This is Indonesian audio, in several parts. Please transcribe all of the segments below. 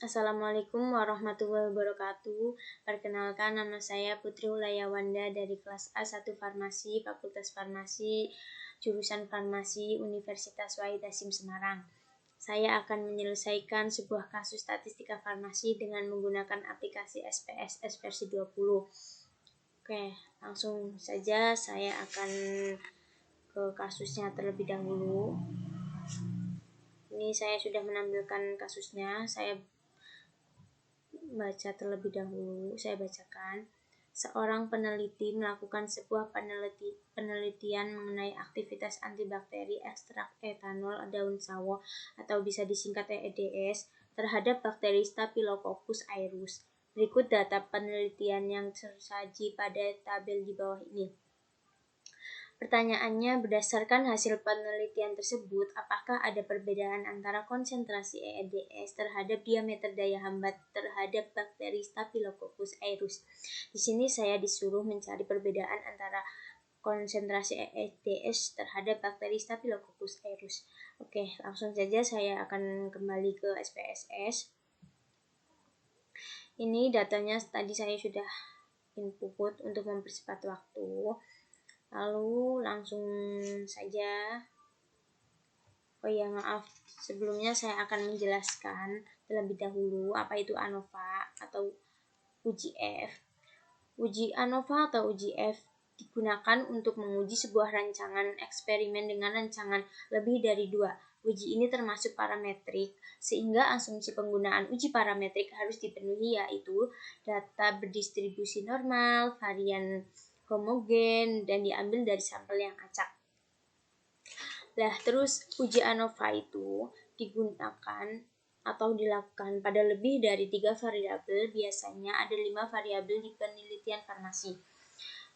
Assalamualaikum warahmatullahi wabarakatuh. Perkenalkan, nama saya Putri Ulayawanda dari kelas A1 Farmasi, Fakultas Farmasi, jurusan Farmasi, Universitas Wahid Hasyim Semarang. Saya akan menyelesaikan sebuah kasus statistika farmasi dengan menggunakan aplikasi SPSS versi 20. Oke, langsung saja saya akan ke kasusnya terlebih dahulu. Ini saya sudah menampilkan kasusnya. Saya baca terlebih dahulu, saya bacakan. Seorang peneliti melakukan sebuah penelitian mengenai aktivitas antibakteri ekstrak etanol daun sawo atau bisa disingkat EEDS terhadap bakteri Staphylococcus aureus. Berikut data penelitian yang tersaji pada tabel di bawah ini. Pertanyaannya, berdasarkan hasil penelitian tersebut, apakah ada perbedaan antara konsentrasi EEDS terhadap diameter daya hambat terhadap bakteri Staphylococcus aureus? Di sini saya disuruh mencari perbedaan antara konsentrasi EEDS terhadap bakteri Staphylococcus aureus. Oke, langsung saja saya akan kembali ke SPSS. Ini datanya tadi saya sudah input untuk mempercepat waktu. Lalu langsung saja. Oh ya, maaf. Sebelumnya saya akan menjelaskan terlebih dahulu apa itu ANOVA atau uji F. Uji ANOVA atau uji F digunakan untuk menguji sebuah rancangan eksperimen dengan rancangan lebih dari 2. Uji ini termasuk parametrik, sehingga asumsi penggunaan uji parametrik harus dipenuhi, yaitu data berdistribusi normal, varian homogen, dan diambil dari sampel yang acak. Nah, terus uji ANOVA itu digunakan atau dilakukan pada lebih dari 3 variabel, biasanya ada 5 variabel di penelitian farmasi.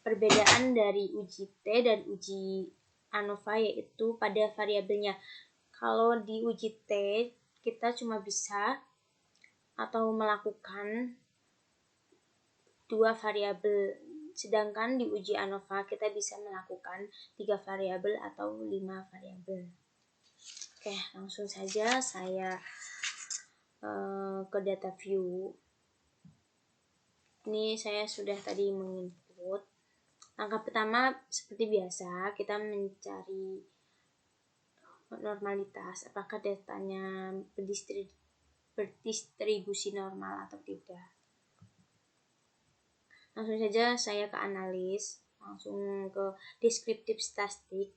Perbedaan dari uji T dan uji ANOVA yaitu pada variabelnya. Kalau di uji T, kita cuma bisa atau melakukan 2 variabel, sedangkan di uji ANOVA kita bisa melakukan 3 variabel atau 5 variabel. Oke, langsung saja saya ke data view. Ini saya sudah tadi menginput. Langkah pertama seperti biasa, kita mencari normalitas, apakah datanya berdistribusi normal atau tidak. Langsung saja saya ke analis, langsung ke deskriptif statistik,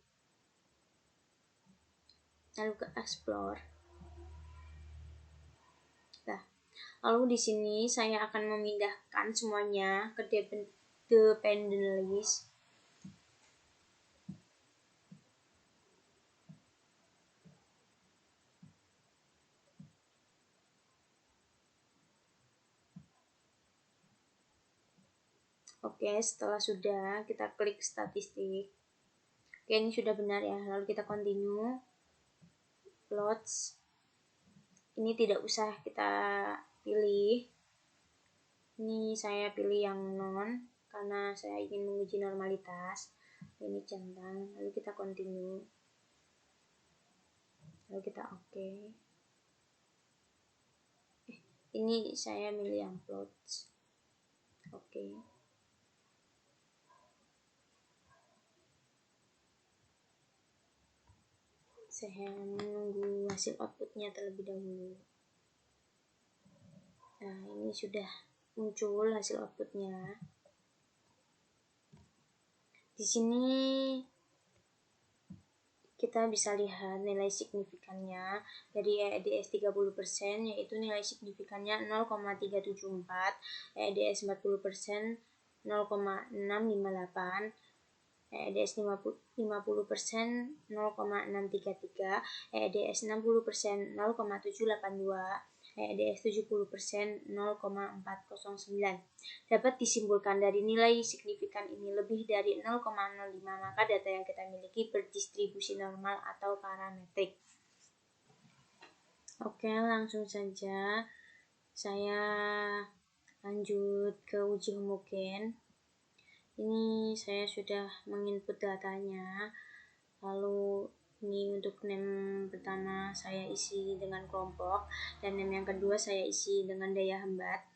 lalu ke explore. Nah, lalu di sini saya akan memindahkan semuanya ke dependent list. Oke, setelah sudah, kita klik statistik. Oke, ini sudah benar ya. Lalu kita continue. Plots. Ini tidak usah kita pilih. Ini saya pilih yang non, karena saya ingin menguji normalitas. Ini centang. Lalu kita continue. Lalu kita oke. Ini saya milih yang plots. Oke. Saya menunggu hasil outputnya terlebih dahulu. Nah, ini sudah muncul hasil outputnya. Di sini kita bisa lihat nilai signifikannya dari EEDS 30%, yaitu nilai signifikannya 0,374, EEDS 40% 0,658, EEDS 50% 0,633, EEDS 60% 0,782, EEDS 70% 0,409. Dapat disimpulkan dari nilai signifikan ini lebih dari 0,05, maka data yang kita miliki berdistribusi normal atau parametrik. Oke, langsung saja saya lanjut ke uji homogen. Ini saya sudah menginput datanya, lalu Ini untuk name pertama saya isi dengan kelompok, dan name yang kedua saya isi dengan daya hambat.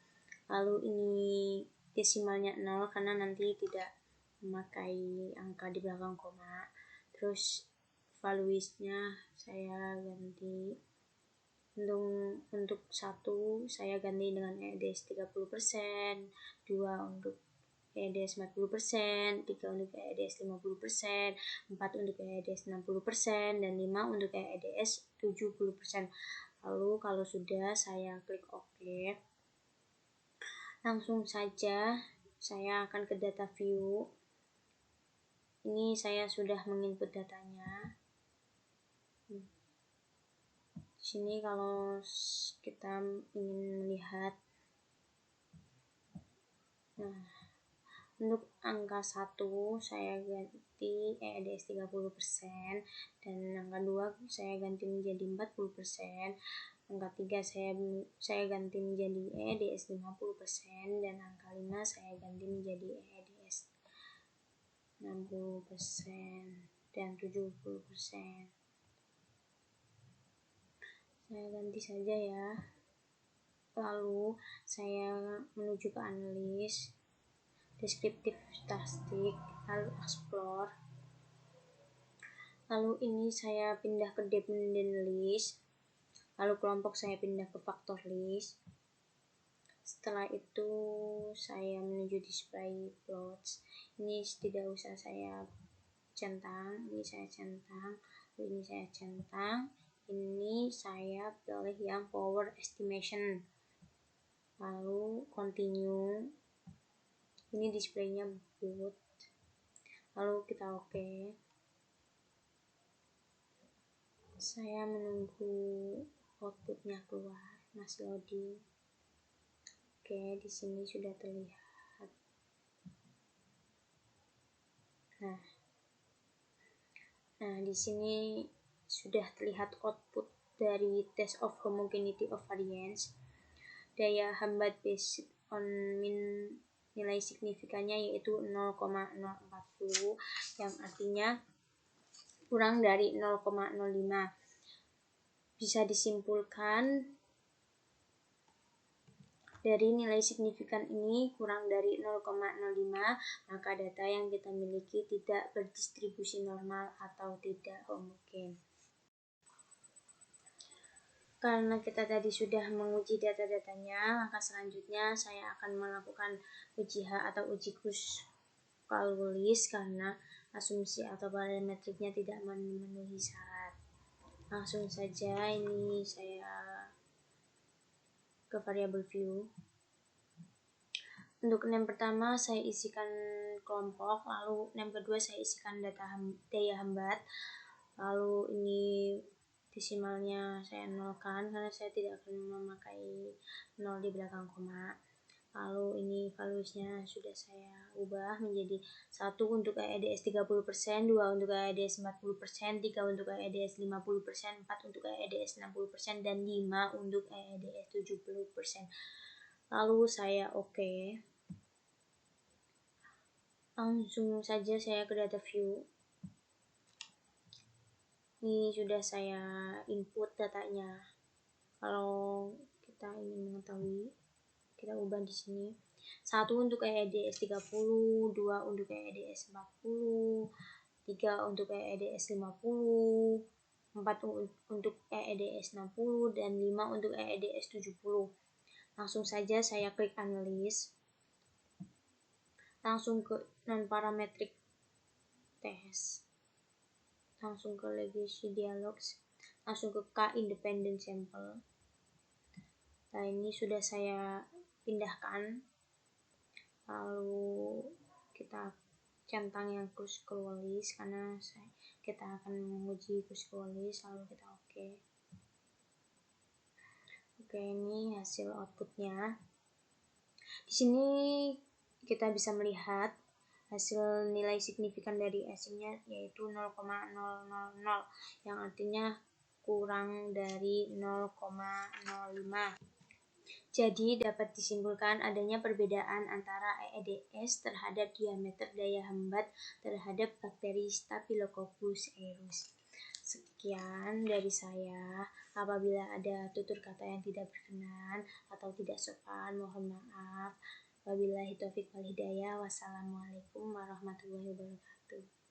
Lalu ini desimalnya 0 karena nanti tidak memakai angka di belakang koma. Terus valuesnya saya ganti untuk 1 saya ganti dengan EDS 30%, 2 untuk EDS 40%, 3 untuk EDS 50%, 4 untuk EDS 60%, dan 5 untuk EDS 70%. Lalu kalau sudah, saya klik OK. Langsung saja saya akan ke data view. Ini saya sudah menginput datanya. Di sini kalau kita ingin melihat, untuk angka 1 saya ganti EDS 30%, dan angka 2 saya ganti menjadi 40%, angka 3 saya ganti menjadi EDS 50%, dan angka 5 saya ganti menjadi EDS 60% dan 70%. Saya ganti saja ya. Lalu saya menuju ke analis, deskriptif statistik, lalu explore. Lalu ini saya pindah ke dependent list, lalu kelompok saya pindah ke factor list. Setelah itu saya menuju display plots. Ini tidak usah saya centang, ini saya centang, ini saya centang, ini saya pilih yang power estimation. Lalu continue. Ini displaynya boot. Lalu kita OK. Saya menunggu outputnya keluar, masih loading. Oke, di sini sudah terlihat. Nah, di sini sudah terlihat output dari test of homogeneity of variance. Daya hambat based on mean nilai signifikannya yaitu 0,040, yang artinya kurang dari 0,05. Bisa disimpulkan dari nilai signifikan ini kurang dari 0,05, maka data yang kita miliki tidak berdistribusi normal atau tidak homogen. Karena kita tadi sudah menguji data-datanya, maka selanjutnya saya akan melakukan uji H atau uji Kruskal-Wallis karena asumsi atau parametriknya tidak memenuhi syarat. Langsung saja ini saya ke variable view. Untuk name pertama saya isikan kelompok, lalu name kedua saya isikan daya hambat. Lalu ini desimalnya saya nolkan karena saya tidak akan memakai 0 di belakang koma. Lalu ini valuesnya sudah saya ubah menjadi 1 untuk EDS 30%, 2 untuk EDS 40%, 3 untuk EDS 50%, 4 untuk EDS 60%, dan 5 untuk EDS 70%. Lalu saya OK. Langsung saja saya ke data view. Ini sudah saya input datanya. Kalau kita ingin mengetahui, kita ubah di sini. 1 untuk EDS 30, 2 untuk EDS 40, 3 untuk EDS 50, 4 untuk EDS 60, dan 5 untuk EDS 70. Langsung saja saya klik analis. Langsung ke non-parametric test. Langsung ke legacy dialogs, langsung ke K independent sample. Nah, ini sudah saya pindahkan. Lalu kita centang yang Kruskal-Wallis karena kita akan menguji Kruskal-Wallis. Lalu kita OK. Oke, ini hasil outputnya. Di sini kita bisa melihat hasil nilai signifikan dari S-nya yaitu 0,000, yang artinya kurang dari 0,05. Jadi dapat disimpulkan adanya perbedaan antara EDS terhadap diameter daya hambat terhadap bakteri Staphylococcus aureus. Sekian dari saya. Apabila ada tutur kata yang tidak berkenan atau tidak sopan, mohon maaf. Wabillahi taufiq wal hidayah. Wassalamualaikum warahmatullahi wabarakatuh.